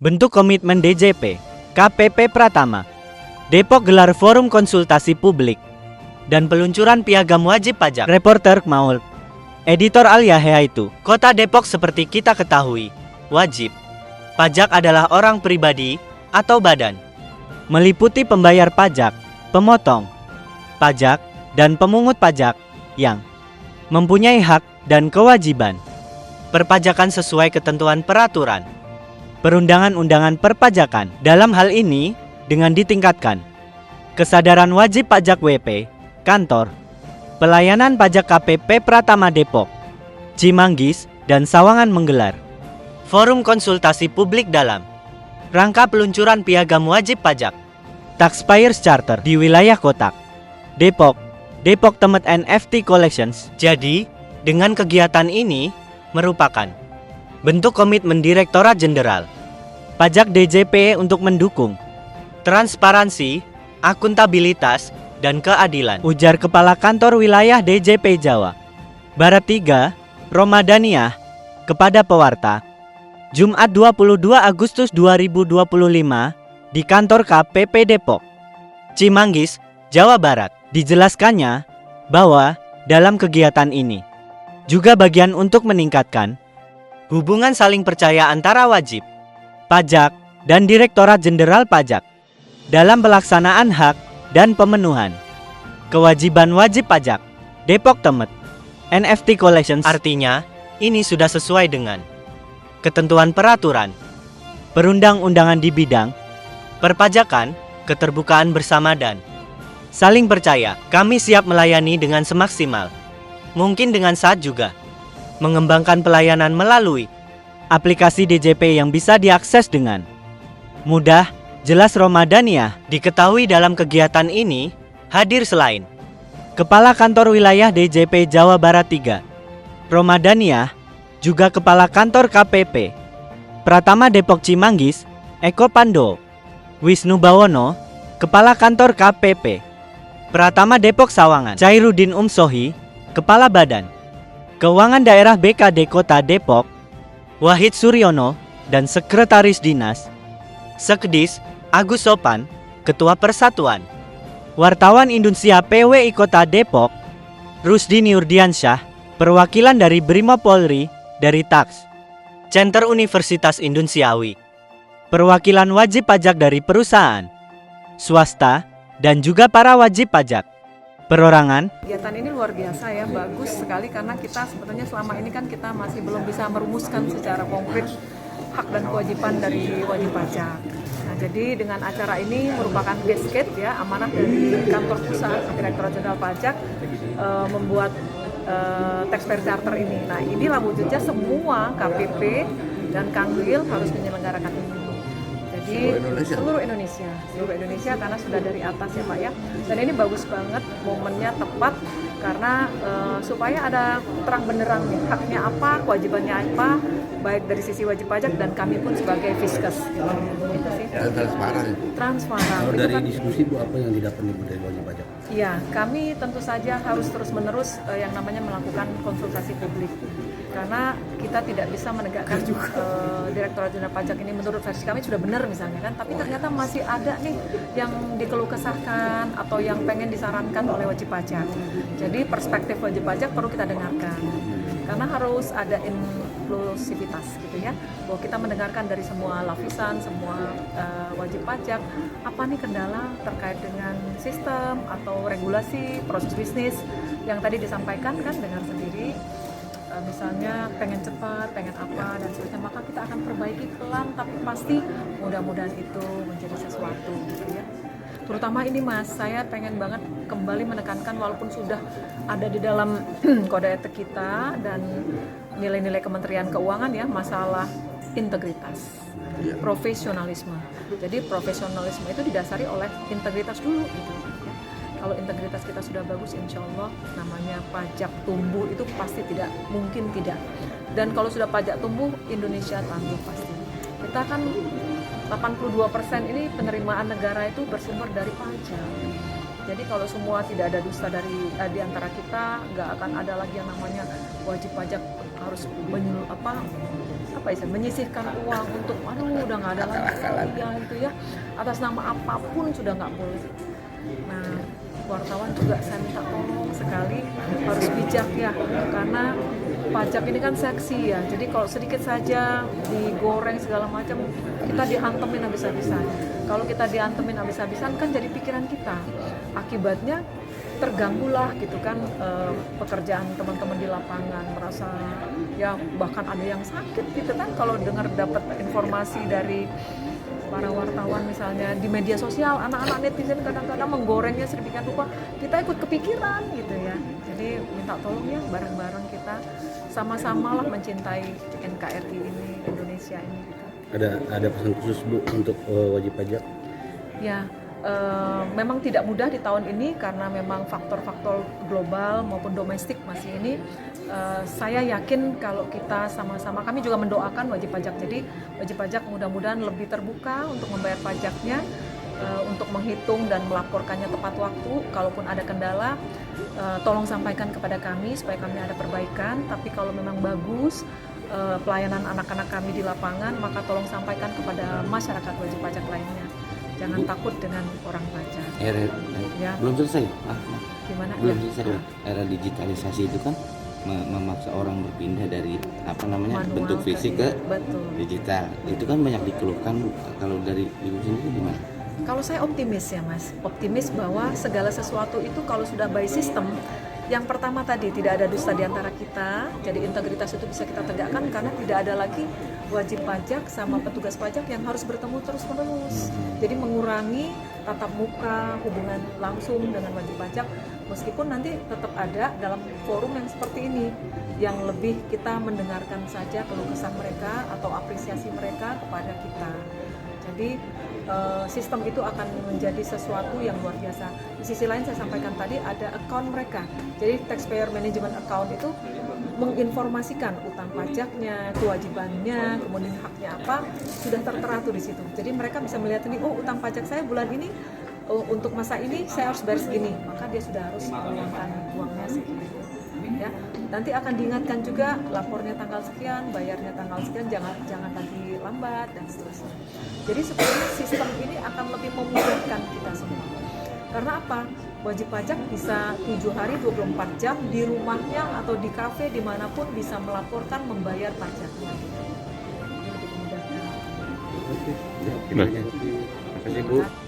Bentuk komitmen DJP, KPP Pratama. Depok gelar forum konsultasi publik dan peluncuran piagam wajib pajak. Reporter Maul. Editor Alia Heaitu. Kota Depok seperti kita ketahui, wajib pajak adalah orang pribadi atau badan, meliputi pembayar pajak, pemotong pajak, dan pemungut pajak yang mempunyai hak dan kewajiban perpajakan sesuai ketentuan peraturan perundangan-undangan perpajakan. Dalam hal ini, dengan ditingkatkan kesadaran wajib pajak WP, kantor pelayanan pajak KPP Pratama Depok, Cimanggis, dan Sawangan menggelar forum konsultasi publik dalam rangka peluncuran piagam wajib pajak Taxpayers Charter di wilayah Kotak, Depok, Depok Temet NFT Collections. Jadi, dengan kegiatan ini merupakan bentuk komitmen Direktorat Jenderal Pajak DJP untuk mendukung transparansi, akuntabilitas, dan keadilan, ujar Kepala Kantor Wilayah DJP Jawa Barat 3, Romadaniah, kepada pewarta, Jumat 22 Agustus 2025 di kantor KPP Depok, Cimanggis, Jawa Barat. Dijelaskannya bahwa dalam kegiatan ini juga bagian untuk meningkatkan hubungan saling percaya antara wajib pajak dan Direktorat Jenderal Pajak dalam pelaksanaan hak dan pemenuhan kewajiban wajib pajak Depok Temet NFT Collections. Artinya, ini sudah sesuai dengan ketentuan peraturan perundang-undangan di bidang perpajakan, keterbukaan bersama, dan saling percaya. Kami siap melayani dengan semaksimal mungkin, dengan saat juga mengembangkan pelayanan melalui aplikasi DJP yang bisa diakses dengan mudah, jelas Romadaniah. Diketahui dalam kegiatan ini hadir selain Kepala Kantor Wilayah DJP Jawa Barat 3, Romadaniah, juga Kepala Kantor KPP Pratama Depok Cimanggis, Eko Pando, Wisnu Bawono, Kepala Kantor KPP Pratama Depok Sawangan, Cairuddin Umsohi, Kepala Badan Keuangan Daerah BKD Kota Depok, Wahid Suryono, dan Sekretaris Dinas Sekedis Agus Sopan, Ketua Persatuan Wartawan Indonesia PWI Kota Depok, Rusdi Nurdiansyah, perwakilan dari Brimopolri, dari Tax Center Universitas Indonesiawi, perwakilan wajib pajak dari perusahaan swasta, dan juga para wajib pajak perorangan. Kegiatan ini luar biasa ya, bagus sekali karena kita sebetulnya selama ini kan kita masih belum bisa merumuskan secara konkret hak dan kewajiban dari wajib pajak. Nah, jadi dengan acara ini merupakan cascade ya, amanah dari kantor pusat Direktorat Jenderal Pajak membuat Taxpayer Charter ini. Nah, inilah wujudnya semua KPP dan Kanwil harus menyelenggarakan ini. Jadi seluruh Indonesia karena sudah dari atas ya Pak ya. Dan ini bagus banget, momennya tepat karena supaya ada terang benderang nih, haknya apa, kewajibannya apa, baik dari sisi wajib pajak dan kami pun sebagai Fiskes. Itu sih. Dan transparan. Transparan. Kalau dari diskusi Bu, apa yang didapat dari wajib pajak? Iya, kami tentu saja harus terus-menerus yang namanya melakukan konsultasi publik. Karena kita tidak bisa menegakkan Direktorat Jenderal Pajak ini menurut versi kami sudah benar misalnya kan, tapi ternyata masih ada nih yang dikeluh kesahkan atau yang pengen disarankan oleh wajib pajak. Jadi perspektif wajib pajak perlu kita dengarkan. Karena harus ada inklusivitas gitu ya, bahwa kita mendengarkan dari semua lapisan, semua wajib pajak, apa nih kendala terkait dengan sistem atau regulasi, proses bisnis yang tadi disampaikan kan, dengar sendiri. Misalnya pengen cepat, pengen apa dan seterusnya, maka kita akan perbaiki pelan tapi pasti mudah-mudahan itu menjadi sesuatu gitu ya. Terutama ini Mas, saya pengen banget kembali menekankan walaupun sudah ada di dalam kode etik kita dan nilai-nilai Kementerian Keuangan ya, masalah integritas, profesionalisme. Jadi profesionalisme itu didasari oleh integritas dulu gitu. Kalau integritas kita sudah bagus, insya Allah namanya pajak tumbuh itu pasti tidak mungkin tidak. Dan kalau sudah pajak tumbuh, Indonesia tangguh pasti. Kita kan 82% ini penerimaan negara itu bersumber dari pajak. Jadi kalau semua tidak ada dusta dari di antara kita, nggak akan ada lagi yang namanya wajib pajak harus menyisihkan uang untuk udah nggak ada lagi ya itu ya, atas nama apapun sudah nggak boleh. Nah, wartawan juga saya minta tolong sekali harus bijak ya, karena pajak ini kan seksi ya, jadi kalau sedikit saja digoreng segala macam kita dihantemin habis-habisan. Kalau kita dihantemin habis-habisan kan jadi pikiran kita, akibatnya terganggulah gitu kan, pekerjaan teman-teman di lapangan, merasa ya bahkan ada yang sakit gitu kan kalau dengar dapat informasi dari para wartawan misalnya di media sosial, anak-anak netizen kadang-kadang menggorengnya sedemikian rupa, kita ikut kepikiran gitu ya. Jadi minta tolong ya, bareng-bareng kita sama-sama lah mencintai NKRI ini, Indonesia ini gitu. Ada pesan khusus Bu untuk wajib pajak? Ya, memang tidak mudah di tahun ini karena memang faktor-faktor global maupun domestik masih ini. Saya yakin kalau kita sama-sama, kami juga mendoakan wajib pajak. Jadi wajib pajak mudah-mudahan lebih terbuka untuk membayar pajaknya, untuk menghitung dan melaporkannya tepat waktu. Kalaupun ada kendala, tolong sampaikan kepada kami supaya kami ada perbaikan. Tapi kalau memang bagus pelayanan anak-anak kami di lapangan, maka tolong sampaikan kepada masyarakat wajib pajak lainnya. Jangan takut dengan orang pajak. Ya. Belum selesai. Gimana? Belum Ya. selesai. Era digitalisasi itu kan memaksa orang berpindah dari Manual bentuk fisik ke betul. digital. Itu kan banyak dikeluhkan Bu. Kalau dari Ibu sendiri gimana? Kalau saya optimis ya Mas, optimis bahwa segala sesuatu itu kalau sudah by system, yang pertama tadi tidak ada dusta di antara kita, jadi integritas itu bisa kita tegakkan karena tidak ada lagi wajib pajak sama petugas pajak yang harus bertemu terus-menerus. Jadi mengurangi tatap muka, hubungan langsung dengan wajib pajak, meskipun nanti tetap ada dalam forum yang seperti ini, yang lebih kita mendengarkan saja keluh kesah mereka atau apresiasi mereka kepada kita. Jadi sistem itu akan menjadi sesuatu yang luar biasa. Di sisi lain saya sampaikan tadi ada account mereka. Jadi taxpayer management account itu menginformasikan utang pajaknya, kewajibannya, kemudian haknya apa, sudah tertera tuh di situ. Jadi mereka bisa melihat ini, oh utang pajak saya bulan ini untuk masa ini saya harus bayar segini, maka dia sudah harus mengeluarkan uangnya segini. Ya, nanti akan diingatkan juga lapornya tanggal sekian, bayarnya tanggal sekian, jangan lagi lambat dan seterusnya. Jadi sebenarnya sistem ini akan lebih memudahkan kita semua. Karena apa? Wajib pajak bisa 7 hari 24 jam di rumahnya atau di kafe dimanapun bisa melaporkan membayar pajaknya. Ini lebih memudahkan. Oke, terima kasih Bu.